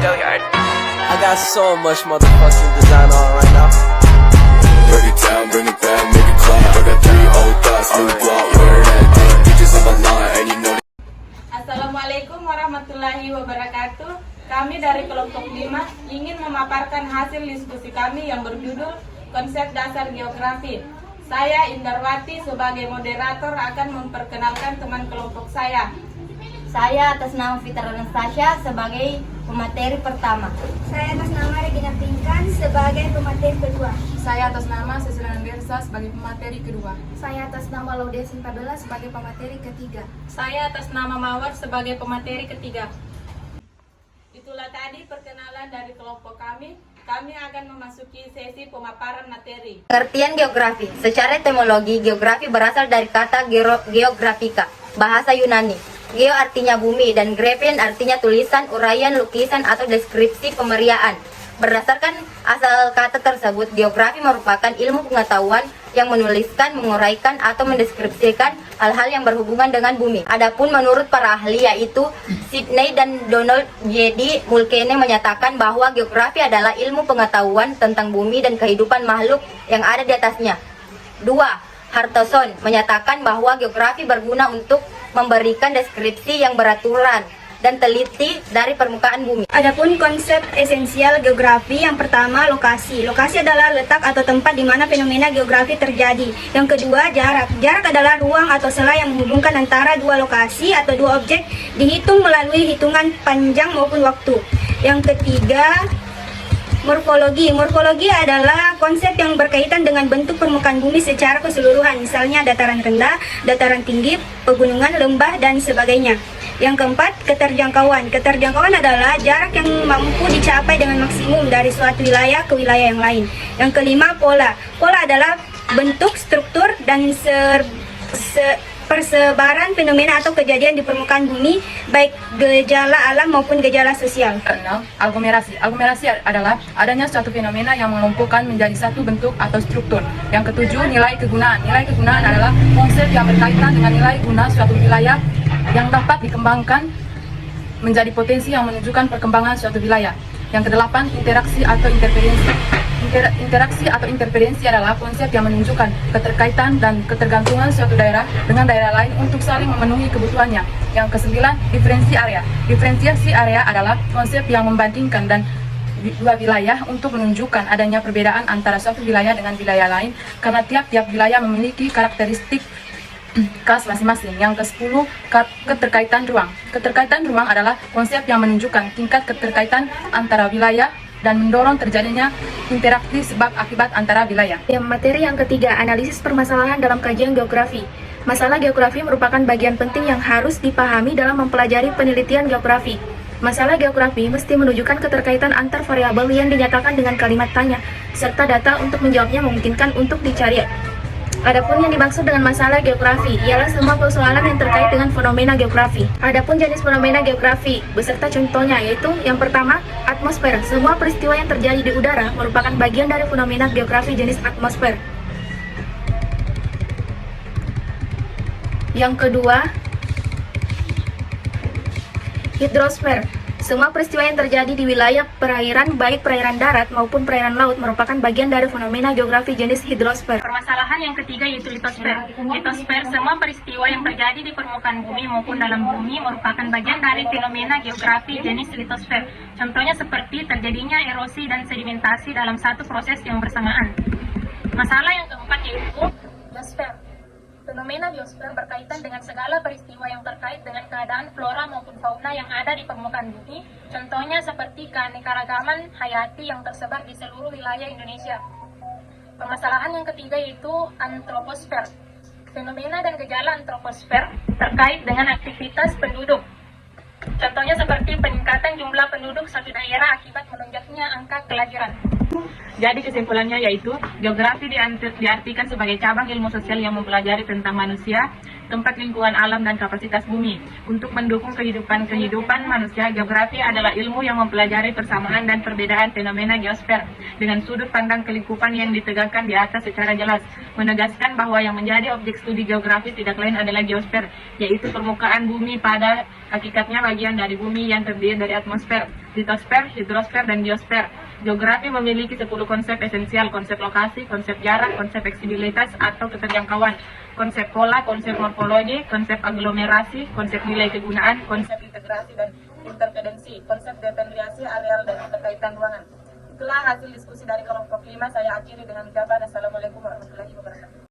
I got so much motherfucking design on right now. Break it down, bring it back, make it clap. I got 3 old thoughts, new block, where that day. Bitches on my line, and you know. Assalamualaikum warahmatullahi wabarakatuh. Kami dari kelompok 5 ingin memaparkan hasil diskusi kami yang berjudul Konsep Dasar Geografi. Saya Indarwati sebagai moderator akan memperkenalkan teman kelompok saya. Saya atas nama Fitra Anastasia sebagai pemateri pertama. Saya atas nama Regina Pinkan sebagai pemateri kedua. Saya atas nama Cecilia Bersa sebagai pemateri kedua. Saya atas nama Laudia Sintabela sebagai pemateri ketiga. Saya atas nama Mawar sebagai pemateri ketiga. Itulah tadi perkenalan dari kelompok kami. Kami akan memasuki sesi pemaparan materi. Pengertian geografi. Secara etimologi, geografi berasal dari kata geografika, bahasa Yunani. Geo artinya bumi dan graphen artinya tulisan, uraian, lukisan atau deskripsi pemeriaan. Berdasarkan asal kata tersebut, geografi merupakan ilmu pengetahuan yang menuliskan, menguraikan atau mendeskripsikan hal-hal yang berhubungan dengan bumi. Adapun menurut para ahli yaitu Sidney dan Donald J.D. Mulcahy menyatakan bahwa geografi adalah ilmu pengetahuan tentang bumi dan kehidupan makhluk yang ada di atasnya. 2. Hartoson menyatakan bahwa geografi berguna untuk memberikan deskripsi yang beraturan dan teliti dari permukaan bumi. Adapun konsep esensial geografi, yang pertama lokasi. Lokasi adalah letak atau tempat di mana fenomena geografi terjadi. Yang kedua jarak. Jarak adalah ruang atau sela yang menghubungkan antara dua lokasi atau dua objek, dihitung melalui hitungan panjang maupun waktu. Yang ketiga morfologi. Morfologi adalah konsep yang berkaitan dengan bentuk permukaan bumi secara keseluruhan, misalnya dataran rendah, dataran tinggi, pegunungan, lembah, dan sebagainya. Yang keempat, keterjangkauan. Keterjangkauan adalah jarak yang mampu dicapai dengan maksimum dari suatu wilayah ke wilayah yang lain. Yang kelima, pola. Pola adalah bentuk, struktur, dan persebaran fenomena atau kejadian di permukaan bumi, baik gejala alam maupun gejala sosial. 6. Aglomerasi. Aglomerasi adalah adanya suatu fenomena yang mengumpulkan menjadi satu bentuk atau struktur. Yang ketujuh, nilai kegunaan. Nilai kegunaan adalah konsep yang berkaitan dengan nilai guna suatu wilayah yang dapat dikembangkan menjadi potensi yang menunjukkan perkembangan suatu wilayah. Yang kedelapan, interaksi atau interferensi. Interaksi atau interferensi adalah konsep yang menunjukkan keterkaitan dan ketergantungan suatu daerah dengan daerah lain untuk saling memenuhi kebutuhannya. Yang kesembilan, diferensi area. Diferensiasi area adalah konsep yang membandingkan dan dua wilayah untuk menunjukkan adanya perbedaan antara suatu wilayah dengan wilayah lain karena tiap-tiap wilayah memiliki karakteristik khas masing-masing. Yang ke-10, keterkaitan ruang. Keterkaitan ruang adalah konsep yang menunjukkan tingkat keterkaitan antara wilayah dan mendorong terjadinya interaksi sebab akibat antara wilayah. Yang materi yang ketiga, analisis permasalahan dalam kajian geografi. Masalah geografi merupakan bagian penting yang harus dipahami dalam mempelajari penelitian geografi. Masalah geografi mesti menunjukkan keterkaitan antar variabel yang dinyatakan dengan kalimat tanya, serta data untuk menjawabnya memungkinkan untuk dicari. Adapun yang dimaksud dengan masalah geografi ialah semua persoalan yang terkait dengan fenomena geografi. Adapun jenis fenomena geografi beserta contohnya yaitu yang pertama, atmosfer. Semua peristiwa yang terjadi di udara merupakan bagian dari fenomena geografi jenis atmosfer. Yang kedua, hidrosfer. Semua peristiwa yang terjadi di wilayah perairan, baik perairan darat maupun perairan laut, merupakan bagian dari fenomena geografi jenis hidrosfer. Permasalahan yang ketiga yaitu litosfer. Litosfer, semua peristiwa yang terjadi di permukaan bumi maupun dalam bumi merupakan bagian dari fenomena geografi jenis litosfer. Contohnya seperti terjadinya erosi dan sedimentasi dalam satu proses yang bersamaan. Masalah yang keempat yaitu biosfer. Fenomena biosfer berkaitan dengan segala peristiwa yang terkait dengan keadaan flora maupun fauna yang ada di permukaan bumi, contohnya seperti keanekaragaman hayati yang tersebar di seluruh wilayah Indonesia. Permasalahan yang ketiga yaitu antroposfer. Fenomena dan gejala antroposfer terkait dengan aktivitas penduduk. Contohnya seperti peningkatan jumlah penduduk suatu daerah akibat melonjaknya angka kelahiran. Jadi kesimpulannya yaitu geografi diartikan sebagai cabang ilmu sosial yang mempelajari tentang manusia, tempat lingkungan alam dan kapasitas bumi. Untuk mendukung kehidupan manusia, geografi adalah ilmu yang mempelajari persamaan dan perbedaan fenomena geosfer dengan sudut pandang kelingkupan yang ditegakkan di atas secara jelas, menegaskan bahwa yang menjadi objek studi geografi tidak lain adalah geosfer, yaitu permukaan bumi pada hakikatnya bagian dari bumi yang terdiri dari atmosfer. litosfer, hidrosfer, dan biosfer. Geografi memiliki 10 konsep esensial, konsep lokasi, konsep jarak, konsep fleksibilitas atau keterjangkauan, konsep pola, konsep morfologi, konsep aglomerasi, konsep nilai kegunaan, konsep integrasi dan interdependensi, konsep dependensi areal dan keterkaitan ruangan. Itulah hasil diskusi dari kelompok 5. Saya akhiri dengan ucapan Assalamualaikum warahmatullahi wabarakatuh.